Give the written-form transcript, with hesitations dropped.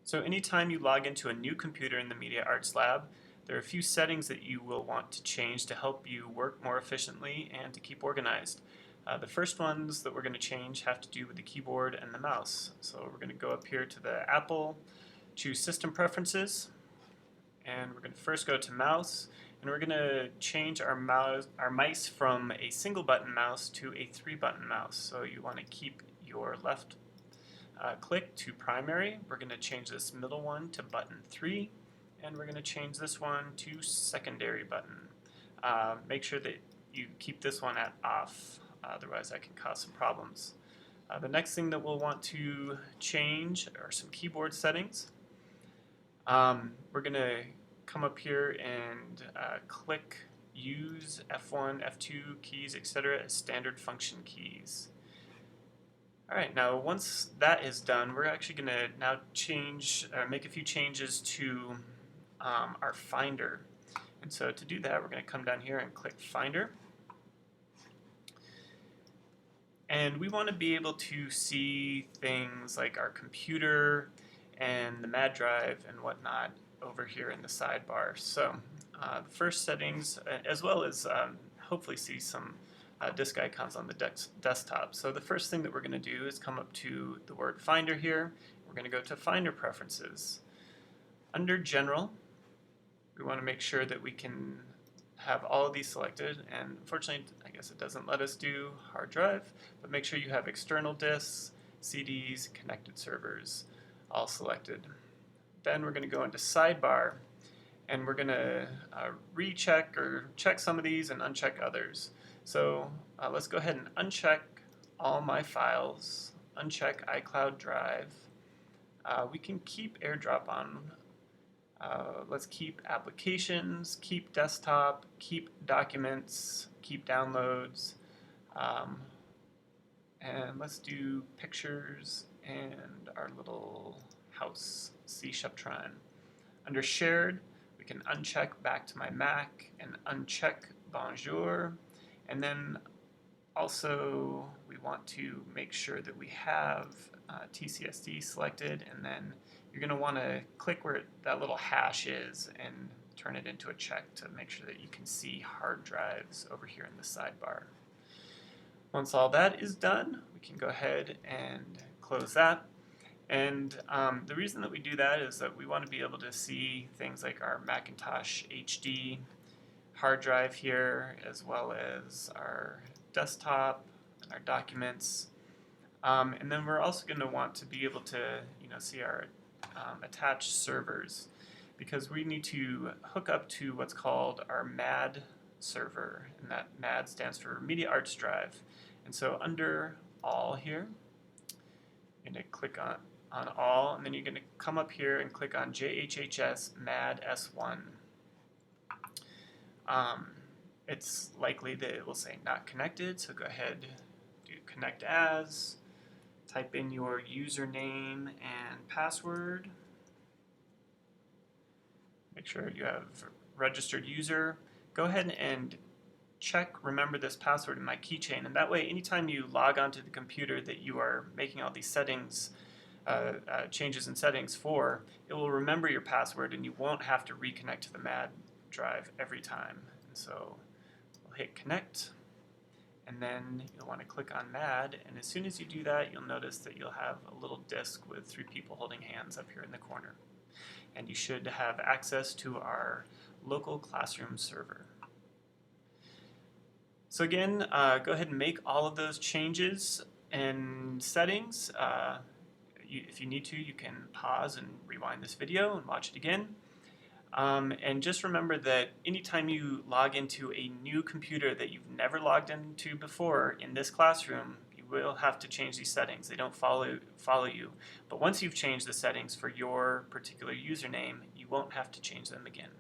So anytime you log into a new computer in the Media Arts Lab, there are a few settings that you will want to change to help you work more efficiently and to keep organized. The first ones that we're going to change have to do with the keyboard and the mouse. So we're going to go up here to the Apple, choose System Preferences, and we're going to first go to Mouse, and we're going to change our mice from a single button mouse to a 3-button mouse. So you want to keep your left click to primary. We're going to change this middle one to button 3, and we're going to change this one to secondary button. Make sure that you keep this one at off, otherwise that can cause some problems. The next thing that we'll want to change are some keyboard settings. We're going to come up here and click use F1, F2 keys, etc. as standard function keys. Alright, now once that is done, we're actually going to now make a few changes to our Finder. And so to do that, we're going to come down here and click Finder. And we want to be able to see things like our computer and the MAD drive and whatnot over here in the sidebar. So the first settings, as well as hopefully see some disk icons on the desktop. So the first thing that we're going to do is come up to the word Finder here. We're going to go to Finder Preferences. Under General, we want to make sure that we can have all of these selected, and unfortunately I guess it doesn't let us do hard drive, but make sure you have external disks, CDs, connected servers all selected. Then we're going to go into Sidebar, and we're going to recheck or check some of these and uncheck others. So let's go ahead and uncheck all my files, uncheck iCloud Drive. We can keep AirDrop on. Let's keep applications, keep desktop, keep documents, keep downloads, and let's do pictures and our little house, C#. Under shared, we can uncheck back to my Mac and uncheck Bonjour. And then also we want to make sure that we have TCSD selected, and then you're going to want to click where that little hash is and turn it into a check to make sure that you can see hard drives over here in the sidebar. Once all that is done, we can go ahead and close that. And the reason that we do that is that we want to be able to see things like our Macintosh HD hard drive here, as well as our desktop and our documents. And then we're also going to want to be able to see our attached servers, because we need to hook up to what's called our MAD server, and that MAD stands for Media Arts Drive. And so under All here, you're going to click on All, and then you're going to come up here and click on JHHS MAD S1. It's likely that it will say not connected, so go ahead, do connect as, type in your username and password, make sure you have registered user, go ahead and check remember this password in my keychain, and that way anytime you log onto the computer that you are making all these settings, changes in settings for, it will remember your password and you won't have to reconnect to the MAD drive every time. And so we'll hit connect, and then you'll want to click on MAD, and as soon as you do that, you'll notice that you'll have a little disk with 3 people holding hands up here in the corner. And you should have access to our local classroom server. So again, go ahead and make all of those changes and settings. If you need to, you can pause and rewind this video and watch it again. And just remember that anytime you log into a new computer that you've never logged into before in this classroom, you will have to change these settings. They don't follow you. But once you've changed the settings for your particular username, you won't have to change them again.